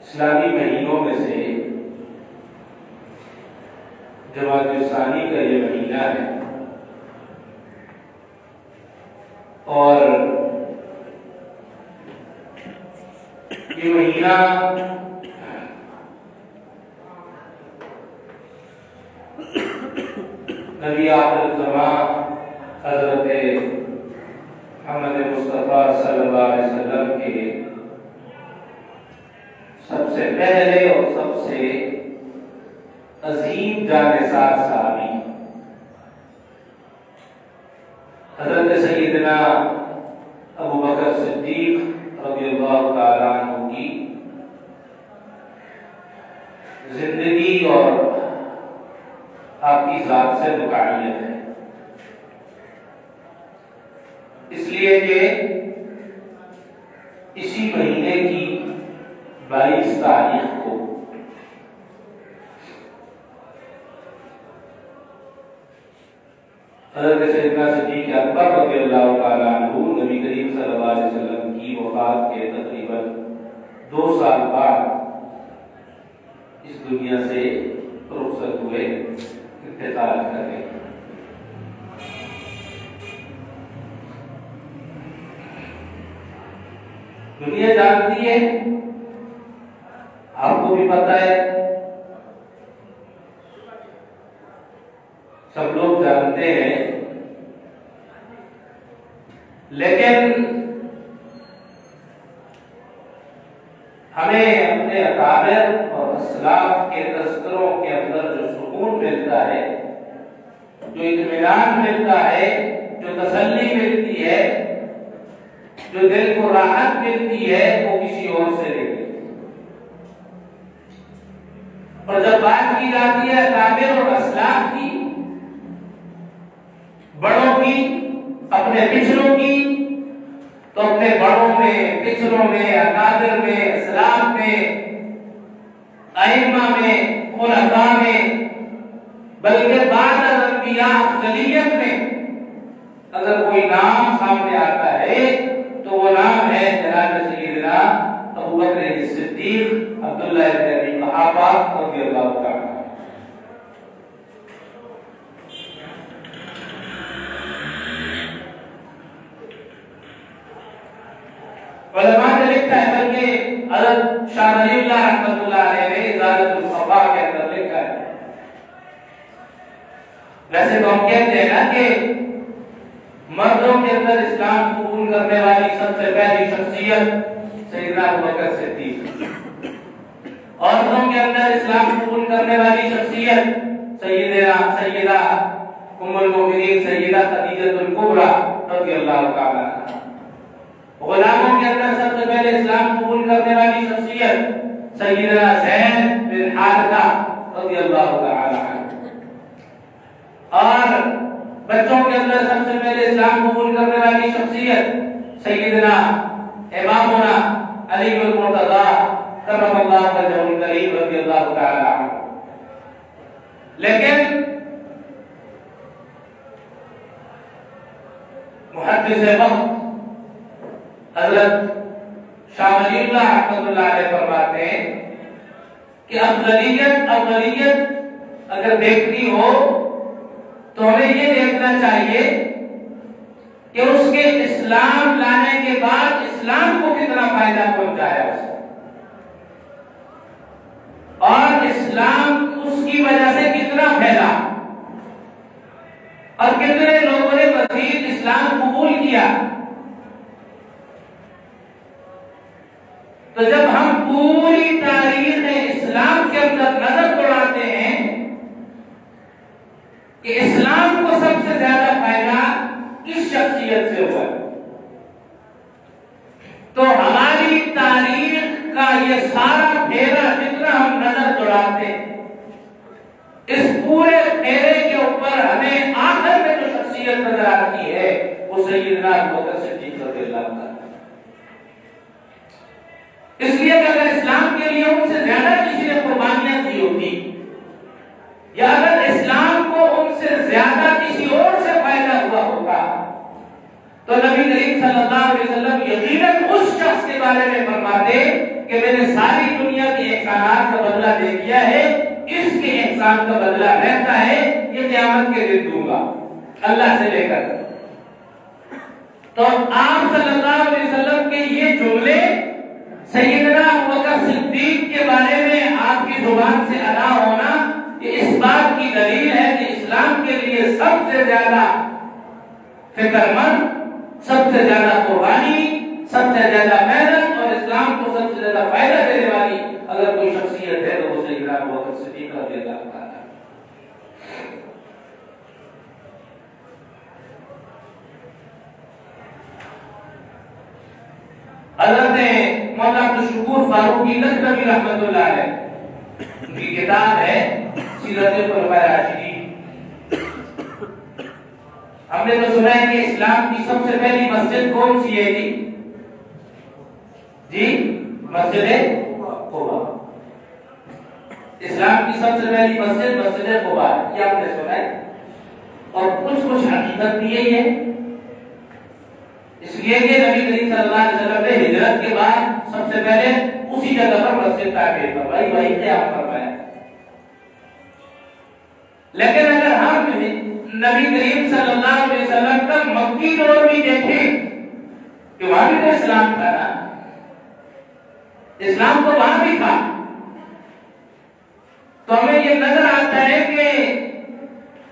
اسلامی مہینوں میں سے جمادی الثانی کا یہ مہینہ ہے، اور یہ مہینہ نبی آخر الزمان حضرت محمد مصطفیٰ صلی اللہ علیہ وسلم کے سب سے پہلے اور سب سے عظیم جانثار صحابی حضرت سیدنا ابو بکر صدیق رضی اللہ تعالیٰ عنہ کی زندگی اور آپ کی ذات سے متعلق ہے، اس لیے کہ اسی مہینے کی 22 تاریخ کو حضرت سیدنا صدیق اکبر رضی اللہ تعالیٰ عنہ نبی کریم صلی اللہ علیہ وسلم کی وفات کے تقریباً 2 سال بعد اس دنیا سے رخصت ہوئے، انتقال کر گئے۔ دنیا جانتی ہے، آپ کو بھی پتا ہے، سب لوگ جانتے ہیں، لیکن ہمیں اپنے اکابر اور اسلاف کے تذکروں کے اندر جو سکون ملتا ہے، جو اطمینان ملتا ہے، جو تسلی ملتی ہے، جو دل کو راحت ملتی ہے، وہ کسی اور سے نہیں ملتی۔ اور جب بات کی جاتی ہے اکابر اور اسلاف کی، بڑوں کی، اپنے پچھلوں کی، تو اپنے بڑوں میں، پچھلوں میں، اکابر میں، اسلاف میں، ائمہ میں، خلفاء میں، بلکہ بعد انبیاء افضلیت میں اگر کوئی نام سامنے آتا ہے تو وہ نام ہے جناب سیدنا ابو بکر صدیق عبداللہ ابن ابی قحافہ رضی اللہ تعالیٰ۔ علماء نے لکھا ہے، بلکہ حضرت شاہ ولی اللہ رحمۃ اللہ علیہ نے ازالۃ الصفا کے اندر لکھا ہے۔ ویسے تو ہم کہتے ہیں نا کہ مردوں کے اندر اسلام قبول کرنے والی سب سے پہلی شخصیت سیدنا ابو بکر صدیق، عورتوں کے اندر اسلام قبول کرنے والی شخصیت سیدہ ام المؤمنین سیدہ خدیجہ الکبریٰ رضی اللہ تعالیٰ عنہا، غلاموں کے اندر سب سے پہلے اسلام قبول کرنے والی شخصیت سیدنا زید بن حارثہ رضی اللہ تعالیٰ عنہ، اور بچوں کے اندر سب سے پہلے اسلام قبول کرنے والی شخصیت سیدنا امامنا علی المرتضی کرم اللہ وجہہ الکریم رضی اللہ تعالیٰ عنہ۔ لیکن محدث وقت حضرت شاہ ولی اللہ رحمۃ اللہ علیہ فرماتے ہیں کہ افضلیت اگر دیکھنی ہو تو ہمیں یہ دیکھنا چاہیے کہ اس کے اسلام لانے کے بعد اسلام کو کتنا فائدہ پہنچایا اس نے، اور اسلام اس کی وجہ سے کتنا پھیلا، اور کتنے لوگوں نے مزید اسلام قبول کیا۔ تو جب ہم پوری تاریخ اسلام کے اندر نظر دوڑاتے ہیں کہ اسلام کو سب سے زیادہ فائدہ کس شخصیت سے ہوا، تو ہماری تاریخ کا یہ سارا پھیرا جتنا ہم نظر دوڑاتے ہیں، اس پورے پھیرے کے اوپر ہمیں آخر میں جو شخصیت نظر آتی ہے وہ سیدنا ابو بکر صدیق رضی اللہ عنہ۔ اس لیے کہ اگر اسلام کے لیے ان سے زیادہ کسی نے قربانیاں دی ہوتی، یا اگر اسلام کو ان سے زیادہ کسی اور سے فائدہ ہوا ہوتا، تو نبی کریم صلی اللہ علیہ وسلم یقیناً اس شخص کے بارے میں فرماتے کہ کہ میں نے ساری دنیا کے احسانات کا بدلہ دے دیا ہے، اس کے احسان کا بدلہ رہتا ہے، یہ قیامت کے دن دوں گا اللہ سے لے کر۔ تو آپ صلی اللہ علیہ وسلم کے یہ جملے سیدنا ابوبکر صدیق کے بارے میں آپ کی زبان سے ادا ہونا، یہ اس بات کی دلیل ہے کہ اسلام کے لیے سب سے زیادہ فکر مند، سب سے زیادہ قربانی، سب سے زیادہ محنت اور اسلام کو سب سے زیادہ فائدہ دینے والی اگر کوئی شخصیت ہے تو وہ سیدنا ابوبکر صدیق رضی اللہ عنہ۔ حضرت مولانا عبدالشکور فاروقی لکھنوی رحمۃ اللہ علیہ ان کی کتاب ہے سیرت خلفائے راشدین۔ ہم نے تو سنا ہے کہ اسلام کی سب سے پہلی مسجد کون سی ہے جی مسجد قباء۔ اسلام کی سب سے پہلی مسجد مسجد قباء، یہ آپ نے سنا ہے، اور کچھ حقیقت بھی یہی ہے، اس لیے کہ نبی کریم صلی اللہ علیہ وسلم نے ہجرت کے بعد سب سے پہلے اسی جگہ پر مسجد تعمیر کروائی، وہی قیام کروایا۔ لیکن اگر ہم نبی کریم صلی اللہ علیہ وسلم کا مکی دور بھی دیکھیں کہ وہاں بھی تو اسلام تھا نا، اسلام تو وہاں بھی تھا، تو ہمیں یہ نظر آتا ہے کہ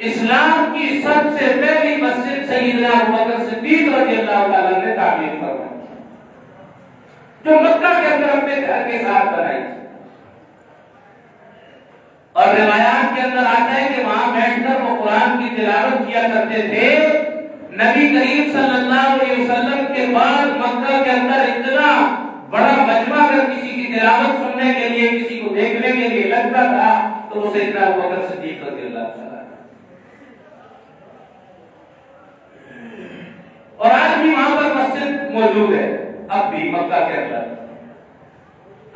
اسلام کی سب سے پہلی مسجد سیدنا ابوبکر صدیق رضی اللہ تعالیٰ نے تعمیر کروائی، جو مکہ کے اندر اپنے گھر کے ساتھ بنائی، اور روایات کے اندر آتا ہے کہ وہاں بیٹھ کر وہ قرآن کی تلاوت کیا کرتے تھے۔ نبی کریم صلی اللہ علیہ وسلم کے بعد مکہ کے اندر اتنا بڑا مجمع اگر کسی کی تلاوت سننے کے لیے، کسی کو دیکھنے کے لیے لگتا تھا تو وہ سیدنا ابوبکر صدیق رضی اللہ تعالیٰ۔ اور آج بھی وہاں پر مسجد موجود ہے، اب بھی مکہ کے اندر۔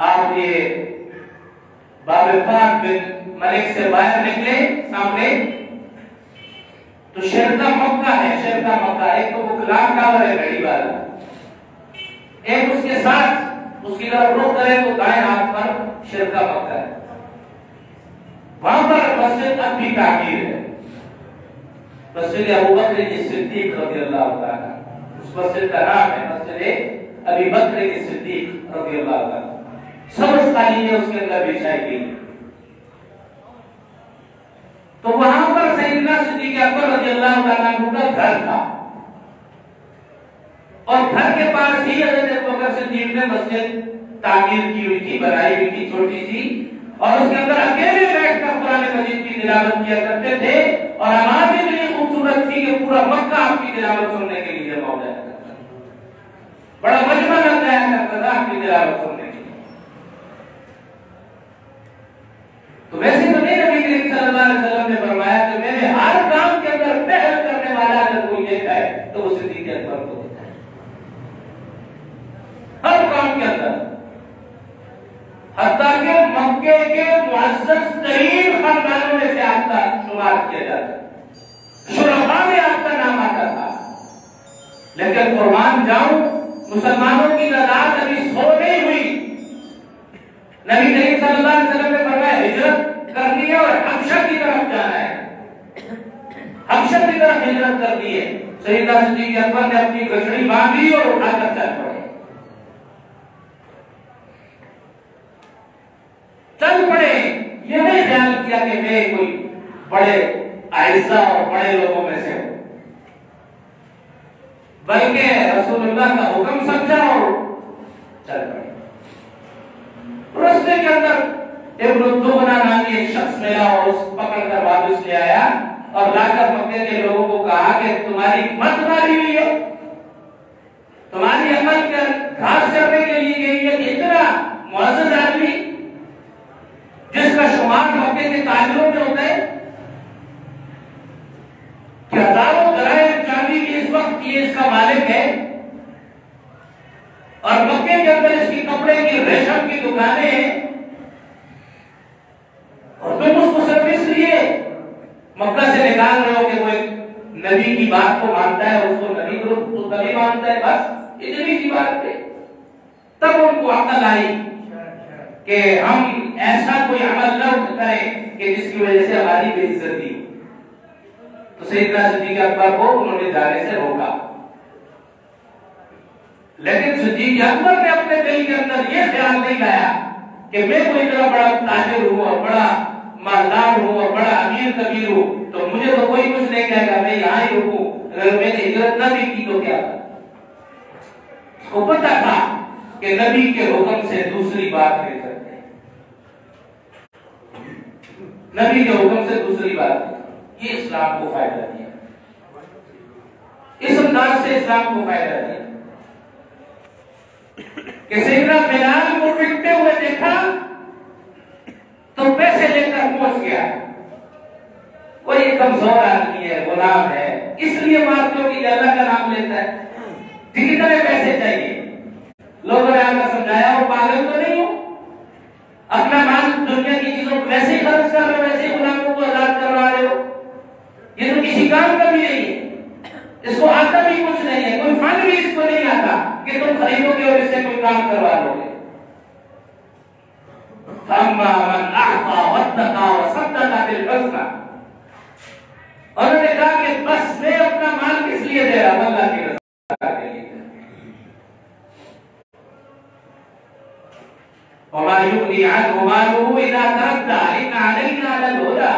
آپ یہ باب فہد بن ملک سے باہر نکلے سامنے تو شرکا مکہ ہے، شرکا مکہ، ایک تو وہ کلام ٹاور ہے گھڑی والا، ایک اس کے ساتھ اس کی طرف رخ کرے تو دائیں ہاتھ پر شرکا مکہ ہے، وہاں پر مسجد اب بھی تعمیر ہے، مسجد ابوبکر صدیق رضی اللہ تعالیٰ، اس مسجد کا نام ہے مسجد ابی بکر صدیق رضی اللہ تعالیٰ۔ سبز قالینیں اس کے اندر بچھائی گئی، تو وہاں پر سیدنا صدیق اکبر رضی اللہ تعالیٰ عنہ کا گھر تھا، اور گھر کے پاس ہی حضرت ابوبکر صدیق نے مسجد تعمیر کی ہوئی تھی، بنائی ہوئی تھی چھوٹی سی، اور اس کے اندر اکیلے بیٹھ کر قرآن مجید کی تلاوت کیا کرتے تھے، اور آواز اتنی خوبصورت تھی کہ پورا مکہ آپ کی تلاوت سننے کے لیے جمع ہو جایا کرتا تھا، بڑا مجمع لگ جایا کرتا تھا آپ کی تلاوت سننے کے لیے۔ تو ویسے تو نہیں نبی کریم صلی اللہ علیہ وسلم نے فرمایا کہ میں نے ہر کام کے اندر پہل کرنے والا اگر کوئی دیکھا ہے تو وہ صدیق اکبر کو دیکھا ہے، ہر کام کے اندر، حتیٰ کہ مکے کے معزز ترین خاندانوں میں سے آپ کا شمار کیا جاتا ہے، شرفاء میں آپ کا نام آتا تھا، لیکن قربان جاؤں مسلمانوں کی تعداد ابھی 100 نہیں ہوئی۔ نبی کریم صلی اللہ علیہ وسلم نے فرمایا ہجرت کرنی ہے اور حبشہ کی طرف جانا ہے، حبشہ کی طرف ہجرت کر دی ہے۔ سیدنا صدیق اکبر نے اپنی گٹھڑی باندھی اور اٹھا کر چل پڑے، یہ نہیں خیال کیا کہ میں کوئی بڑے اعزا اور بڑے لوگوں میں سے ہوں، بلکہ رسول اللہ کا حکم سمجھا اور چل پڑے۔ راستے کے اندر ابن الدغنہ نامی ایک شخص ملا اور اس پکڑ کر واپس لے آیا اور لا کر مکے کے لوگوں کو کہا کہ تمہاری مت ماری ہوئی ہے، تمہاری عمل کر گھاس کرنے کے لیے گئی ہے کہ اتنا معزز آدمی جس کا شمار مکے کے تاجروں میں ہوتا ہے کہ ہزاروں درہم چاندی کی اس وقت یہ اس کا مالک ہے، اور مکے کے اندر اس کی کپڑے کی ریشم کی دکانیں ہیں، اور تم اس کو صرف اس لیے مکہ سے نکال رہے ہو کہ وہ ایک نبی کی بات کو مانتا ہے اور اس کو نبی مانتا ہے، بس اتنی سی بات پہ تب ان کو عقل آئی کہ ہم ایسا کوئی عمل نہ کریں کہ جس کی وجہ سے ہماری بے عزتی ہو۔ تو سیدنا صدیق اکبر کو انہوں نے جانے سے روکا، لیکن صدیق اکبر نے اپنے دل کے اندر یہ خیال نہیں لایا کہ میں کوئی اتنا بڑا تاجر ہوں اور بڑا مالدار ہوں اور بڑا امیر کبیر ہوں تو مجھے تو کوئی کچھ نہیں کہے گا، میں یہاں ہی رکوں، اگر میں نے ہجرت نہ بھی کی تو کیا؟ اس کو پتا تھا کہ نبی کے حکم سے دوسری بات نہیں کرتے، نبی کے حکم سے دوسری بات، یہ اسلام کو فائدہ دیا، اس انداز سے اسلام کو فائدہ دیا کہ سیدنا بلال کو پٹتے ہوئے دیکھا تو پیسے لے کر پہنچ گیا، کوئی کمزور آدمی ہے، غلام ہے، اس لیے مارتے ہو کہ اللہ کا نام لیتا ہے، کتنے پیسے چاہیے؟ لوگوں نے آ کر سمجھایا وہ پاگل تو نہیں ہو، اپنا مال دنیا کی چیزوں کو ویسے ہی خرچ کر رہے ہو، ویسے ہی غلاموں کو آزاد کروا رہے ہو، یہ تو کسی کام کا بھی نہیں ہے، اس کو آتا بھی کچھ نہیں ہے، کوئی فن بھی اس کو نہیں آتا کہ تم خریدو گے اور اس سے کوئی کام کروا لو گے۔ فَأَمَّا مَنْ أَعْطَى وَاتَّقَى وَصَدَّقَ بِالْحُسْنَى، انہوں نے کہا کہ بس میں اپنا مال کس لیے دے رہا ہوں؟ اللہ کی رضا کے لیے۔ وَمَا يُغْنِي عَنْهُ مَالُهُ إِذَا تَرَدَّى إِنَّ عَلَيْنَا لَلْهُدَىٰ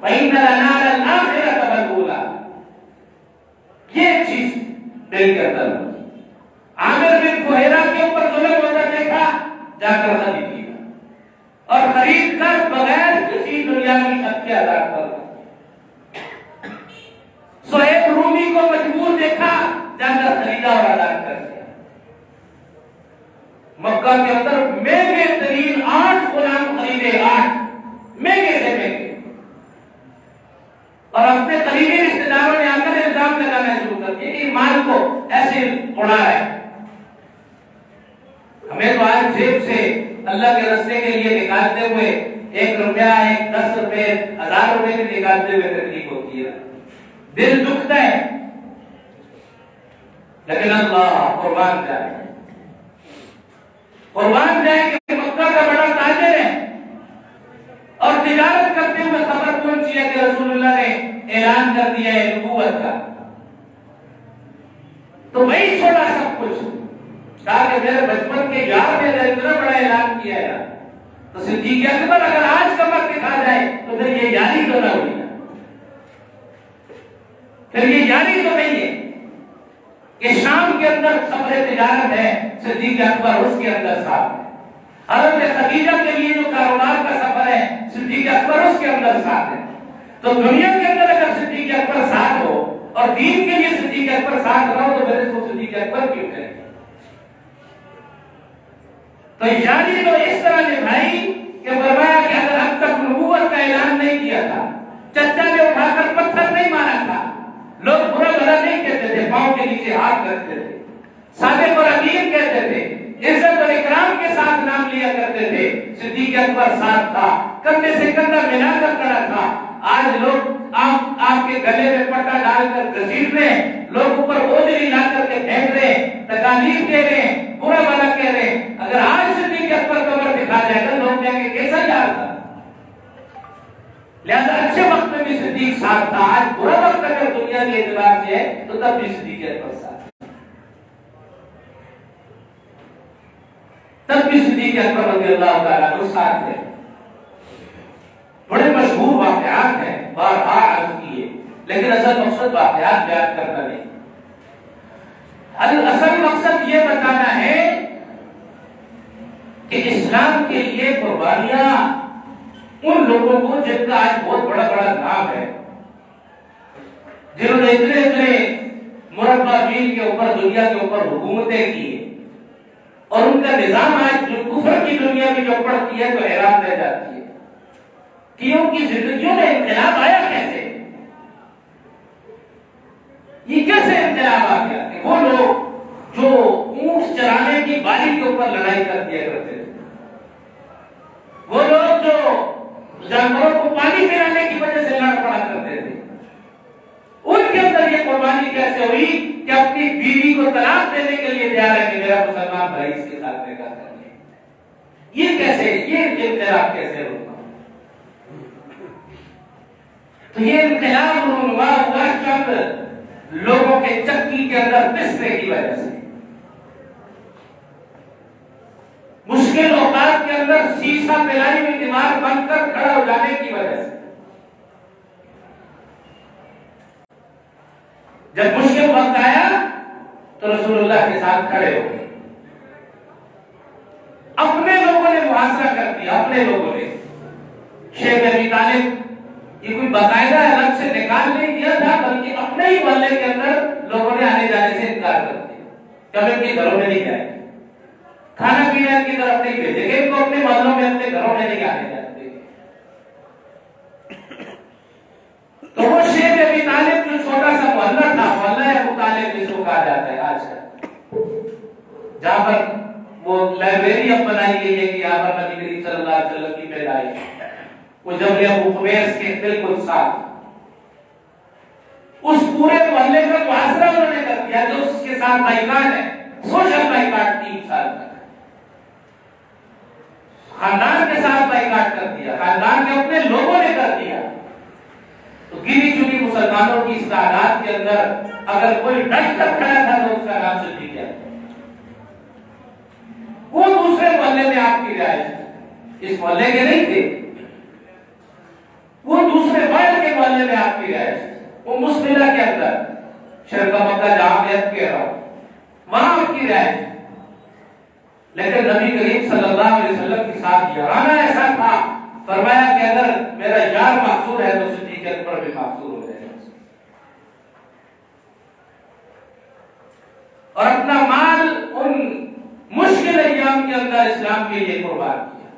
وَإِنَّ لَنَا لَلْآخِرَةَ وَالْأُولَىٰ، یہ چیز دل کے اندر عامر بن فہیرہ کے اوپر ظلم ہوتا دیکھا، جا کر خرید لیا اور خرید کر بغیر کسی دنیاوی حق کے ادا کر دیا۔ صہیب رومی کو مجبور دیکھا، جا کر خریدا اور ادا کر دیا۔ مکہ کے اندر مہنگے ترین 8 غلام خریدے، 8 مہنگے سے مہنگے، اور اپنے قریبی رشتے داروں نے آ کر الزام لگانا شروع کر دیا کہ مال کو ایسے اڑا ہے، ہمیں تو آج جیب سے اللہ کے راستے کے لیے نکالتے ہوئے 1 روپیہ، 10 روپے، 1000 روپے بھی نکالتے ہوئے تکلیف ہوتی ہے، دل دکھتا ہے، لیکن اللہ قربان جائے، قربان جائے کہ مکہ کا بڑا تاجر ہے اور تجارت کرتے ہوئے خبر پہنچی ہے کہ رسول اللہ نے اعلان کر دیا ہے نبوت کا، تو وہی چھوڑا سب کچھ، کہا کہ میرے بچپن کے یار نے اتنا بڑا اعلان کیا ہے، تو صدیق اکبر اگر آج کا وقت دکھا جائے تو پھر یہ یاری تو نہ ہوئی، پھر یہ یاری تو نہیں ہے کہ شام کے اندر سفر تجارت ہے، صدیق اکبر اس کے اندر ساتھ ہے، حضرت خدیجہ کے لیے جو کاروبار کا سفر ہے صدیق اکبر اس کے اندر ساتھ ہے، تو دنیا کے اندر اگر صدیق اکبر ساتھ ہو اور دین کے لیے صدیق اکبر ساتھ نہ ہو تو پھر اس کو صدیق اکبر کیوں کریں؟ تو یاری تو اس طرح نبھائی کہ فرمایا کہ اگر اب تک نبوت کا اعلان نہیں کیا تھا، چچا نے اٹھا کر پتھر نہیں مارا تھا، لوگ برا بھلا نہیں کہتے تھے، پاؤں کے نیچے ہاتھ رکھتے تھے، صادق اور امین کہتے تھے، عزت اور اکرام کے ساتھ نام لیا کرتے تھے، صدیق اکبر ساتھ تھا، کندھے سے کندھا ملا کر کھڑا تھا۔ آج لوگ آپ کے گلے میں پٹا ڈال کر گھسیٹ رہے ہیں، لوگ اوپر اوجری لا کر کے پھینک رہے ہیں، تکالیف دے رہے ہیں، برا بھلا کہہ رہے ہیں، اگر آج صدیق اکبر کمر دکھا جائے گا لوگ کہیں گے کیسا یار تھا؟ لہذا اچھے وقت میں بھی صدیق ساتھ تھا، آج برا وقت اگر دنیا کے اعتبار سے ہے تو تب بھی صدیق اکبر ساتھ، تب بھی صدیق اکبر رضی اللہ تعالیٰ عنہ ساتھ ہے۔ بڑے مشہور واقعات ہیں، بارہا عرض کیے، لیکن اصل مقصد واقعات بیان کرنا نہیں، اصل مقصد یہ بتانا ہے کہ اسلام کے لیے قربانیاں ان لوگوں کو جن کا آج بہت بڑا بڑا نام ہے، جنہوں نے اتنے مربع میل کے اوپر دنیا کے اوپر حکومتیں کی اور ان کا نظام آج کفر کی دنیا میں جو پڑتی ہے تو حیران رہ جاتی ہے کہ ان کی زندگیوں میں انقلاب آیا کیسے؟ یہ کیسے انقلاب آ گیا کہ وہ لوگ جو اونٹ چرانے کی بالی کے اوپر لڑائی کر دیا کرتے تھے، وہ لوگ جو جانوروں کو پانی پلانے کی وجہ سے لڑ پڑا کرتے تھے، ان کے اندر یہ قربانی کیسے ہوئی کہ اپنی بیوی کو طلاق دینے کے لیے تیار ہے کہ میرا مسلمان بھائی اس کے ساتھ نکاح کر لے؟ یہ کیسے، یہ انقلاب کیسے رونما؟ تو یہ انقلاب رونما ہوا چند لوگوں کے چکی کے اندر پسنے کی وجہ سے، مشکل اوقات کے اندر سیسا پلائی ہوئی دیوار بن کر کھڑا ہو جانے کی وجہ سے۔ جب مشکل وقت آیا تو رسول اللہ کے ساتھ کھڑے ہو گئے، اپنے لوگوں نے محاصرہ کر دیا، اپنے لوگوں نے۔ شیخ ابی طالب یہ کوئی باقاعدہ الگ سے نکال نہیں دیا تھا، بلکہ اپنے ہی محلے کے اندر لوگوں نے آنے جانے سے انکار کر دیا کہ ہم ان کے گھروں میں نہیں جائیں گے، کھانا پینا ان کی طرف نہیں بھیجیں گے، ان کو اپنے محلوں میں اپنے گھروں میں نہیں آنے جاتے۔ تو وہ شیخ ابی طالب جو چھوٹا سا محلہ تھا، محلہ ابو طالب جس کو کہا جاتا ہے آج کل، جہاں پر وہ لائبریری اب بنائی گئی ہے کہ یہاں پر نبی کریم صلی اللہ علیہ وسلم کی پیدائش، وہ جبل ابو قبیس کے بالکل ساتھ، اس پورے محلے کا محاصرہ انہوں نے کر دیا جو اس کے ساتھ بائیکاٹ ہے، سوشل بائیکاٹ 3 سال تک، خاندان کے ساتھ بائیکاٹ کر دیا، خاندان کے اپنے لوگوں نے کر دیا۔ تو گنی چنی مسلمانوں کی اس تعداد کے اندر اگر کوئی ڈٹ کر کھڑا تھا تو اس کا نام صدیق ہے۔ وہ دوسرے محلے میں آپ کی رہائش، اس محلے کے نہیں تھے، وہ دوسرے بڑھ کے محلے میں آپ کی رہائش، وہ مسلمہ کے اندر شرکا مکہ جہاں میں اب کہہ رہا ہوں وہاں آپ کی رہائش۔ لیکن نبی کریم صلی اللہ علیہ وسلم کے ساتھ یارانہ ایسا تھا، فرمایا کہ اگر میرا یار محصور ہے تو صدیق اکبر بھی محصور ہو جائے گا، اور اپنا مال ان مشکل ایام کے اندر اسلام کے لیے قربان کیا،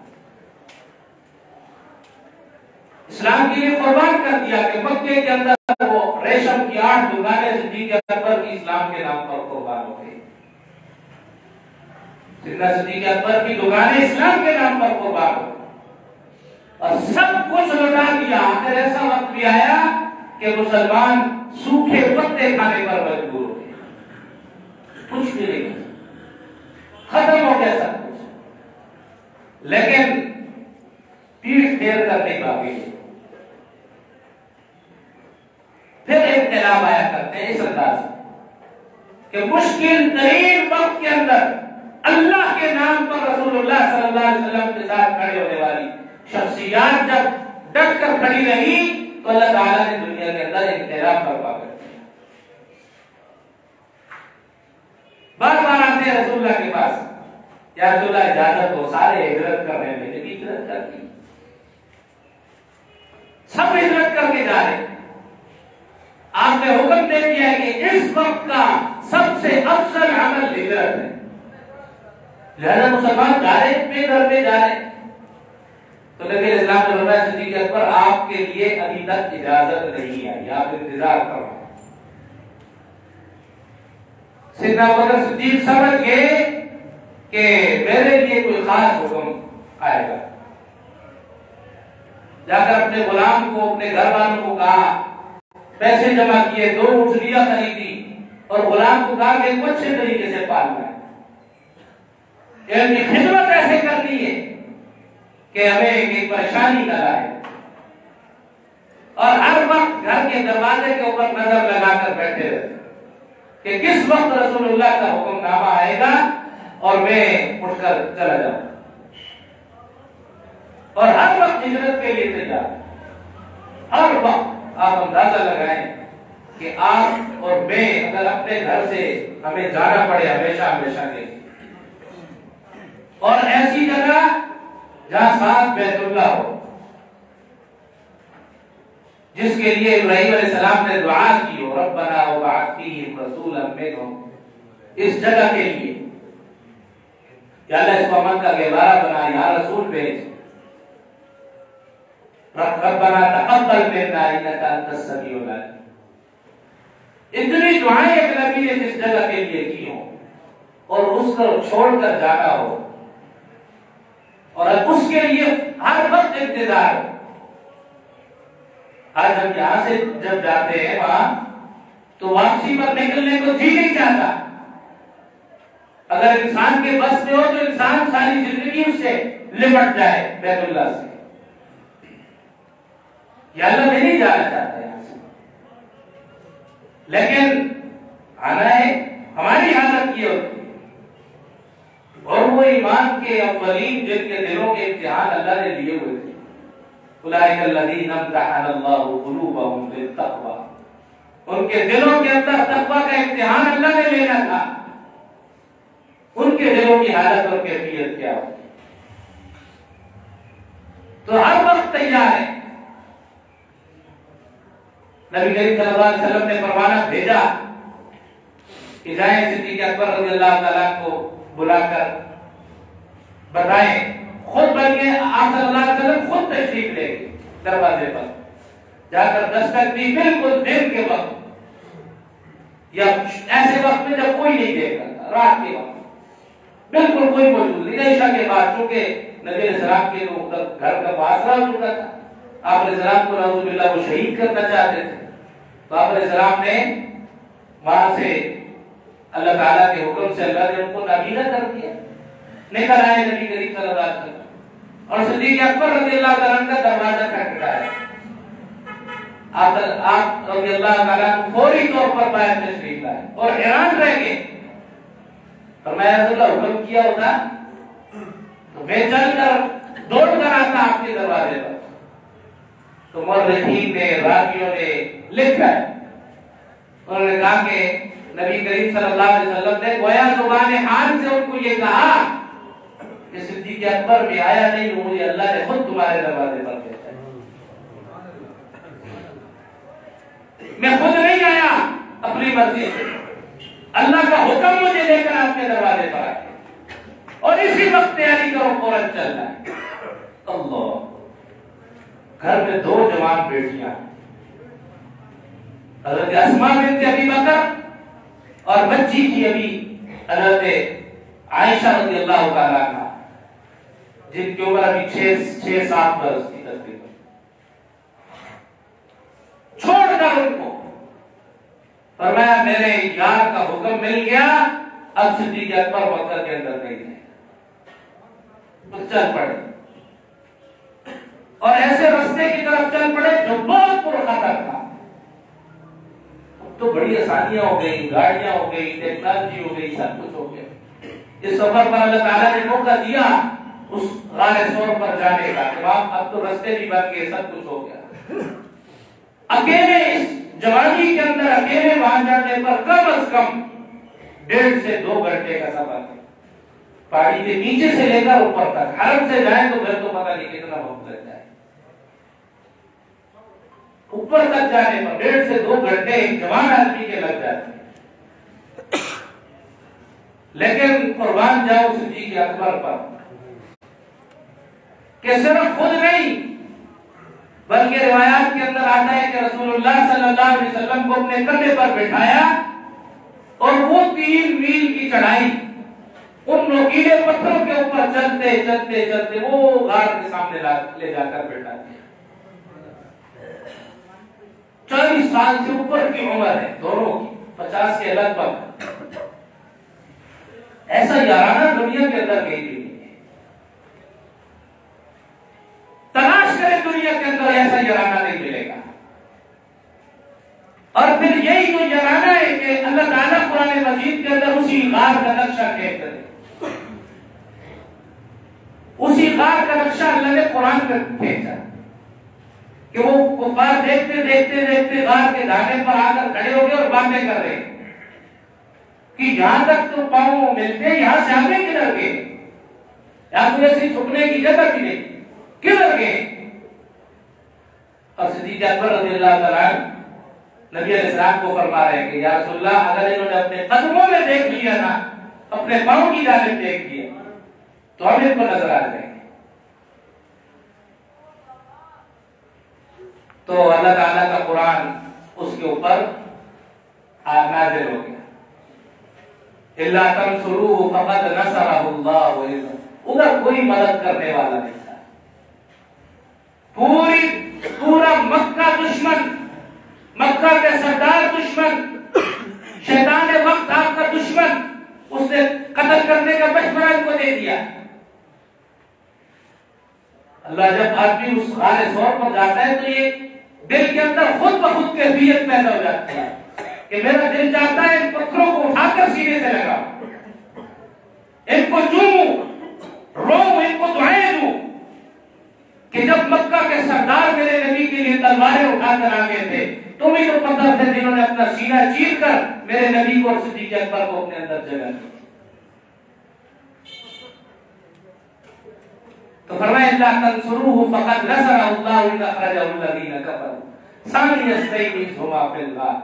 اسلام کے لیے قربان کر دیا کہ مکے کے اندر وہ ریشم کی 8 دکانیں صدیق اکبر کی اسلام کے نام پر قربان ہو گئی، صدیق اکبر کی دکانیں اسلام کے نام پر قربان ہو گئی، اور سب کچھ لوٹا دیا۔ آخر ایسا وقت بھی آیا کہ مسلمان سوکھے پتے کھانے پر مجبور ہو گئے، کچھ بھی نہیں، ختم ہو گیا سب کچھ، لیکن پیٹ پھیر کر نہیں باقی۔ پھر انقلاب آیا کرتے ہیں اس انداز کہ مشکل ترین وقت کے اندر اللہ کے نام پر رسول اللہ صلی اللہ علیہ وسلم کے ساتھ کھڑے ہونے والی شخصیات جب ڈٹ کر کھڑی رہی تو اللہ تعالیٰ نے دنیا کے اندر انقلاب برپا کر دیا۔ بار بار آتے ہیں رسول اللہ کے پاس، یا رسول اللہ اجازت ہو، سارے ہجرت کر رہے ہیں، لیکن ہجرت کر دی، سب ہجرت کر کے جا رہے۔ آپ نے حکم دے دیا کہ اس وقت کا سب سے افضل عمل ہجرت ہے، لہذا مسلمان جا رہے بے گھر پہ جا رہے۔ تو نبی اسلام نے فرمایا صدیق اکبر آپ کے لیے ابھی تک اجازت نہیں آئی، آپ انتظار کرو۔ سیدنا ابوبکر صدیق سمجھ گئے کہ میرے لیے کوئی خاص حکم آئے گا، جا کر اپنے غلام کو، اپنے گھر والوں کو کہا، پیسے جمع کیے، 2 اونٹنیاں خریدی، اور غلام کو کہا کہ ان کو اچھے طریقے سے پالنا ہے، ان کی خدمت ایسے کرنی ہے کہ ہمیں ایک پریشانی نہ آئے، اور ہر وقت گھر کے دروازے کے اوپر نظر لگا کر بیٹھے رہے کہ کس وقت رسول اللہ کا حکم نامہ آئے گا اور میں اٹھ کر چلا جاؤں، اور ہر وقت ہجرت کے لیے تیار، ہر وقت۔ آپ اندازہ لگائیں کہ آپ اور میں اگر اپنے گھر سے ہمیں جانا پڑے ہمیشہ ہمیشہ کے لیے، اور ایسی جگہ جہاں ساتھ بیت اللہ ہو، جس کے لیے ابراہیم علیہ السلام نے دعا کی ہو، ربنا وبعث فیہم رسولا منہم، اس جگہ کے لیے یا اللہ اس کو امن کا گہوارہ بنا، یا رسول بھیج، ربنا تقبل منا انک انت السمیع العلیم۔ اتنی دعائیں ایک نبی نے جس جگہ کے لیے کی ہوں اور اس کو چھوڑ کر جانا ہو، اور اس کے لیے ہر وقت انتظار ہو۔ آج ہم یہاں سے جب جاتے ہیں وہاں تو واپسی پر نکلنے کو جی نہیں چاہتا، اگر انسان کے بس میں ہو تو انسان ساری زندگی اس سے لپٹ جائے بیت اللہ سے. یہ اللہ نہیں جانا چاہتے یہاں سے، لیکن آنا ہے. ہماری حالت یہ ہوتی ہے، اور وہ ایمان کے اولین جن کے دلوں کے امتحان اللہ نے لیے ہوئے تھے. اولئک الذین امتحن اللہ قلوبهم بالتقوی، ان کے دلوں کے اندر تقوی کا امتحان اللہ نے لینا تھا. ان کے دلوں کی حالت اور کیفیت کیا ہو، تو ہر وقت تیار ہے. نبی کریم صلی اللہ علیہ وسلم نے فرمانا بھیجا کہ جائیں صدیق اکبر رضی اللہ تعالیٰ کو بلا کر بتائیں. خود بلکہ آپ صلی اللہ علیہ وسلم خود تشریف لے گئے دروازے پر، جا کر دستک دی بالکل دن کے وقت، یا ایسے وقت میں جب کوئی نہیں دیکھ رہا تھا، رات کے وقت بالکل کوئی موجود نہیں. عشاء کے بعد چونکہ نبی علیہ السلام کے گھر کا محاصرہ ہو چکا تھا، آپ علیہ السلام کو نعوذ باللہ وہ شہید کرنا چاہتے تھے، تو آپ علیہ السلام نے وہاں سے اللہ تعالیٰ کے حکم سے اللہ نے ان کو نابینا کر دیا. نکل آئے نبی کریم صلی اللہ علیہ وسلم اور صدیق اکبر رضی اللہ تعالیٰ کا دروازہ کھٹکھٹایا. آپ رضی اللہ تعالیٰ فوری طور پر باہر تشریف لائے اور حیران رہ گئے. فرمایا رسول اللہ حکم کیا ہوتا تو میں چل کر دوڑ کر آتا آپ کے دروازے پر. تو مورخین نے، راویوں نے لکھا ہے، انہوں نے کہا کہ نبی کریم صلی اللہ علیہ وسلم نے گویا زبان حال سے ان کو یہ کہا کہ صدیق اکبر بھی آیا نہیں، مجھے اللہ نے خود تمہارے دروازے پر بھیجا. میں خود نہیں آیا اپنی مرضی سے، اللہ کا حکم مجھے لے کر آپ کے دروازے پر آئے اور اسی وقت تیاری کرو، فوراً چلنا ہے. اللہ، گھر میں 2 جوان بیٹیاں، حضرت اسماء بنت ابی بکر اور بچی کی ابھی حضرت عائشہ رضی اللہ تعالیٰ عنہ، جن کی عمر ابھی 6-7 برس کی تقریباً. چھوڑ کر ان کو فرمایا میرے یار کا حکم مل گیا، اب صدیق اکبر مکہ کے اندر نہیں ہے. چل پڑے اور ایسے راستے کی طرف چل پڑے جو بہت پرخطر تھا. اب تو بڑی آسانیاں ہو گئی، گاڑیاں ہو گئی، ٹیکنالوجی ہو گئی، سب کچھ ہو گیا. اس سفر پر اللہ تعالیٰ نے موقع دیا اس غار ثور پر جانے کا، اب تو راستے بھی بن گئے، سب کچھ ہو گیا. اکیلے اس جوانی کے اندر اکیلے وہاں جانے پر کم از کم 1.5 سے 2 گھنٹے کا سفر ہے. پہاڑی کے نیچے سے لے کر اوپر تک، حرم سے جائیں تو پھر تو پتہ نہیں کتنا وقت لگ جائے. اوپر تک جانے پر 1.5 سے 2 گھنٹے ایک جوان آدمی کے لگ جاتے ہیں. لیکن قربان جاؤ صدیق اکبر پر کہ صرف خود نہیں بلکہ روایات کے اندر آتا ہے کہ رسول اللہ صلی اللہ علیہ وسلم کو اپنے کندھے پر بٹھایا اور وہ 3 میل کی چڑھائی ان نوکیلے پتھروں کے اوپر چلتے چلتے چلتے وہ غار کے سامنے لے جا کر بیٹھا دیا. 40 سال سے اوپر کی عمر ہے دونوں کی، 50 کے لگ بھگ. ایسا یارانہ دنیا کے اندر کہیں بھی نہیں ہے. تلاش کرے دنیا کے اندر ایسا یارانہ نہیں ملے گا. اور پھر یہی تو یارانہ ہے کہ اللہ تعالیٰ قرآن مجید کے اندر اسی غار کا نقشہ کھینچ کرے. اسی غار کا نقشہ اللہ نے قرآن میں کھینچا کہ وہ کفار دیکھتے دیکھتے دیکھتے غار کے دھانے پر آ کر کھڑے ہو گئے اور باتیں کر رہے کہ یہاں تک تو پاؤں ملتے، یہاں سے آگے کدھر گئے؟ یہاں تو ایسی چھپنے کی جگہ تھی نہیں، کدھر گئے؟ اور صدیق اکبر رضی اللہ تعالیٰ نبی علیہ السلام کو فرما رہے ہیں کہ یا رسول اللہ اگر انہوں نے اپنے قدموں میں دیکھ لیا نا، اپنے پاؤں کی جانب دیکھ لیا تو ہم ان کو نظر آ جائیں گے. تو اللہ تعالیٰ کا قرآن اس کے اوپر نازل ہو گیا. الا تنصروه فقد نصره الله، ادھر کوئی مدد کرنے والا نہیں تھا. پورا مکہ دشمن، مکہ کے سردار دشمن، شیطان وقت آپ کا دشمن، اس نے قتل کرنے کا مشورہ ان کو دے دیا. اللہ جب آدمی اس غار ثور پر جاتا ہے تو یہ دل کے اندر خود بخود کیفیت پیدا ہو جاتی ہے کہ میرا دل چاہتا ہے ان پتھروں کو اٹھا کر سینے سے لگا، ان کو چوموں، روؤں، ان کو دعائیں دوں کہ جب مکہ کے سردار میرے نبی کے لیے تلواریں اٹھا کر آگے تھے، تم ہی تو پتھر تھے جنہوں نے اپنا سینہ چیر کر میرے نبی کو اور صدیق اکبر کو اپنے اندر جگہ دی۔ تو فرمایا اللہ تنصروہ فقد نصرہ اللہ اذ اخرجہ الذین کفروا ثانی اثنین اذ ہما فی الغار۔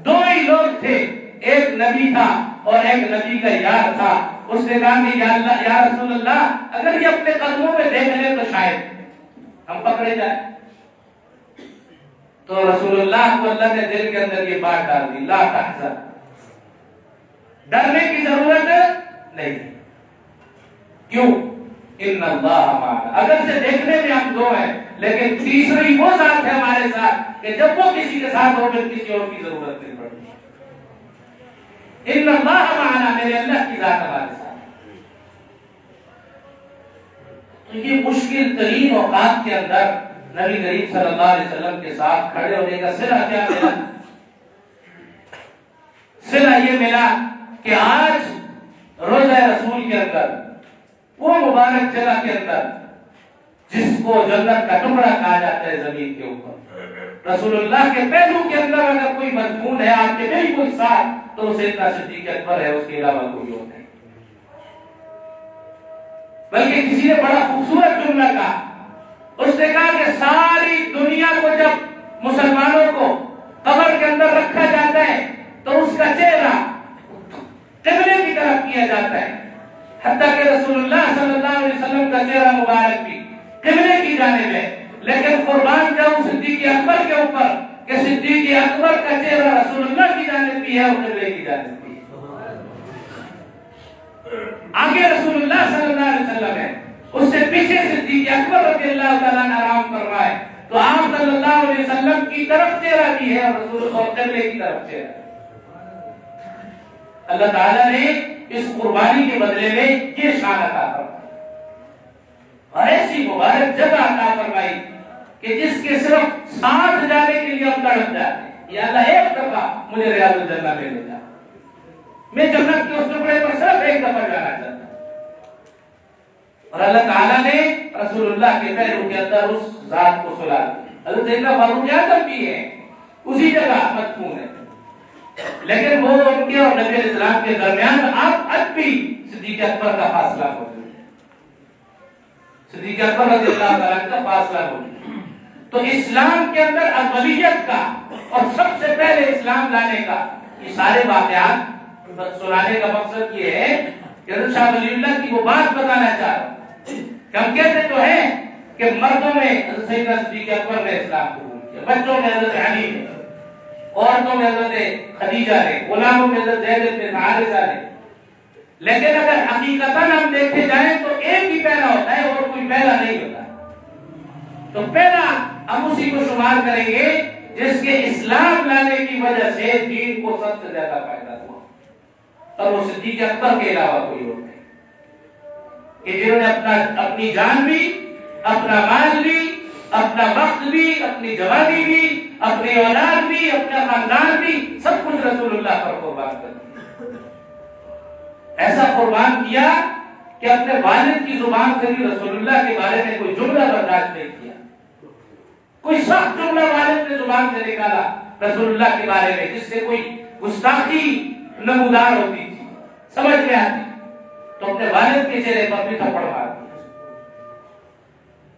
دو ہی لوگ تھے، ایک نبی تھا اور ایک نبی کا یار تھا۔ اس نے کہا کہ یا اللہ، یا رسول اللہ، اگر یہ اپنے قدموں میں دیکھ لیں تو شاید ہم پکڑے جائیں۔ تو رسول اللہ کو اللہ نے دل کے اندر یہ بات ڈال دی، لا تحزن، ڈرنے کی ضرورت نہیں۔ کیوں؟ ان اللہ معنا، اگر سے دیکھنے میں ہم دو ہیں لیکن تیسری وہ ذات ہے ہمارے ساتھ کہ جب وہ کسی کے ساتھ ہو پھر کسی اور کی ضرورت نہیں پڑتی۔ ان اللہ معنا، میرے اللہ کی ذات ہمارے ساتھ۔ تو یہ مشکل ترین اوقات کے اندر نبی کریم صلی اللہ علیہ وسلم کے ساتھ کھڑے ہونے کا صلہ کیا ملا؟ صلہ یہ ملا کہ آج روزہ رسول کے اندر، وہ مبارک جگہ کے اندر جس کو جنت کا ٹکڑا کہا جاتا ہے زمین کے اوپر، رسول اللہ کے پہلو کے اندر اگر کوئی مدفون ہے آپ کے نہیں کوئی ساتھ تو اسے اتنا صدیق اکبر ہے، اس کے علاوہ کوئی اور نہیں۔ بلکہ کسی نے بڑا خوبصورت جملہ کہا، اس نے کہا کہ ساری دنیا کو جب مسلمانوں کو قبر کے اندر رکھا جاتا ہے تو اس کا چہرہ قبلے کی طرف کیا جاتا ہے، حتیٰ کہ رسول اللہ صلی اللہ علیہ وسلم کا چہرہ مبارک بھی قبلے کی جانب ہے، لیکن قربان جاؤں صدیق اکبر کے اوپر کہ صدیق اکبر کا چہرہ رسول اللہ کی جانب بھی ہے اور قبلے کی جانب بھی ہے۔ آگے رسول اللہ صلی اللہ علیہ وسلم ہے، اس سے پیچھے صدیق اکبر رضی اللہ تعالیٰ نے آرام فرمائے، تو آپ صلی اللہ علیہ وسلم کی طرف چہرہ بھی ہے اور رسول اور قبلے کی طرف چہرہ۔ اللہ تعالیٰ نے اس قربانی کے بدلے میں یہ شان عطا فرمائی اور ایسی مبارک جگہ عطا فرمائی کہ جس کے صرف ساتھ جانے کے لیے ہم تڑپ جاتے ہیں، یا اللہ ایک دفعہ مجھے ریاض الجنہ میں لے جا، میں جنت کے اس ٹکڑے پر صرف ایک دفعہ جانا چاہتا ہوں۔ اور اللہ تعالیٰ نے رسول اللہ کے پہلو کے اندر اس ذات کو سلا دیا۔ حضرت سیدنا فاروق اعظم بھی ہیں، اسی جگہ مدفون ہے، لیکن وہ ان کے اور نبی علیہ السلام کے درمیان اب بھی صدیق اکبر کا فاصلہ موجود ہے، صدیق اکبر رضی اللہ تعالیٰ کا فاصلہ موجود ہے۔ تو اسلام کے اندر اولیت کا اور سب سے پہلے اسلام لانے کا یہ سارے واقعات سنانے کا مقصد یہ ہے کہ حضرت شاہ ولی اللہ کی وہ بات بتانا چاہ رہا ہوں کہ ہم کہتے تو ہیں کہ مردوں میں حضرت سیدنا صدیق اکبر نے اسلام قبول کیا، بچوں میں حضرت علی نے، عورتوں میں حضرت خدیجہ نے، غلاموں میں حضرت زید بن حارثہ نے، لیکن اگر حقیقتاً ہم دیکھتے جائیں تو ایک ہی پہلا ہوتا ہے اور کوئی پہلا نہیں ہوتا۔ تو پہلا ہم اسی کو شمار کریں گے جس کے اسلام لانے کی وجہ سے دین کو سب سے زیادہ فائدہ ہوا، اور وہ صدیق اکبر کے علاوہ کوئی اور نہیں، کہ جنہوں نے اپنی جان بھی، اپنا مال بھی، اپنا وقت بھی، اپنی جوانی بھی، اپنی اولاد بھی، اپنا خاندان بھی، سب کچھ رسول اللہ پر قربان کر دیا۔ ایسا قربان کیا کہ اپنے والد کی زبان سے بھی رسول اللہ کے بارے میں کوئی جملہ برداشت نہیں کیا، کوئی سخت جملہ والد نے زبان سے نکالا رسول اللہ کے بارے میں جس سے کوئی گستاخی نمودار ہوتی تھی، سمجھ میں آتی، تو اپنے والد کے چہرے پر بھی تھپڑ مار دیا۔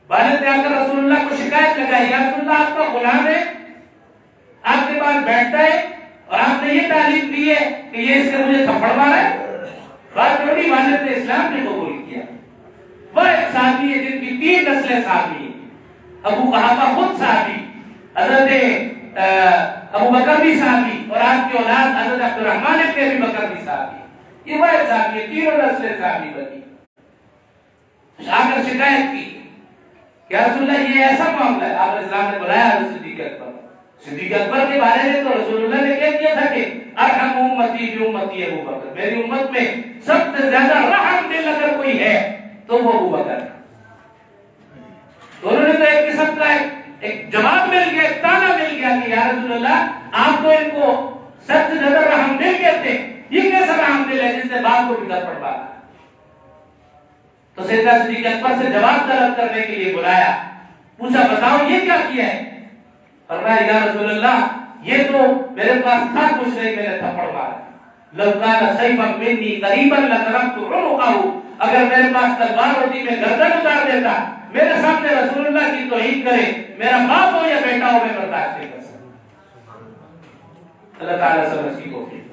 والد نے آ کر رسول اللہ کو شکایت لگائی، یا رسول اللہ آپ کا غلام ہے، آپ کے پاس بیٹھتا ہے اور آپ نے یہ تعلیم دی ہے کہ یہ اس سے مجھے تھپڑ مارا ہے۔ بات چھوڑی، والد نے اسلام نے قبول کیا۔ وہ ایک صحابی ہے جن کی 3 نسلیں صحابی ہیں، ابو قحافہ خود صحابی، حضرت ابو بکر بھی صحابی، اور آپ کی اولاد حضرت عبد الرحمن ابن ابی بکر بھی صحابی۔ یہ وہ ایک صحابی ہے، 3 نسلیں صحابی بنی۔ آ کر شکایت کی کہ رسول اللہ یہ ایسا معاملہ ہے۔ آپ اسلام نے بلایا حضرت صدیق اکبر، صدیق اکبر کے بارے میں تو رسول اللہ نے کیا کیا تھا کہ ارحم امتی بی امتی ابو بکر، میری امت میں سب سے زیادہ رحم دل اگر کوئی ہے تو وہ ابو بکر ہے۔ جواب مل گیا، تانا مل گیا کہ یا رسول اللہ آپ تو ان کو سخت نظر رحم دل کہتے ہیں، یہ کیسا رحم دل ہے جس نے باپ کو بھی در پر مارا؟ تو سیدنا صدیق اکبر سے جواب طلب کرنے کے لیے بلایا، پوچھا بتاؤ یہ کیا کیا ہے؟ فرمایا یا رسول اللہ یہ تو میرے پاس تھا کچھ نہیں، میں نے تھپڑ مارا، لو کان سیفا منی قریبا لضربت عنقه، اگر میرے پاس تلوار ہوتی میں گردن اتار دیتا، میرے سامنے رسول اللہ کی توہین کرے، میرا باپ ہو یا بیٹا ہو، میں برداشت نہیں کر سکتا۔ اللہ تعالیٰ سمجھ کی توفیق۔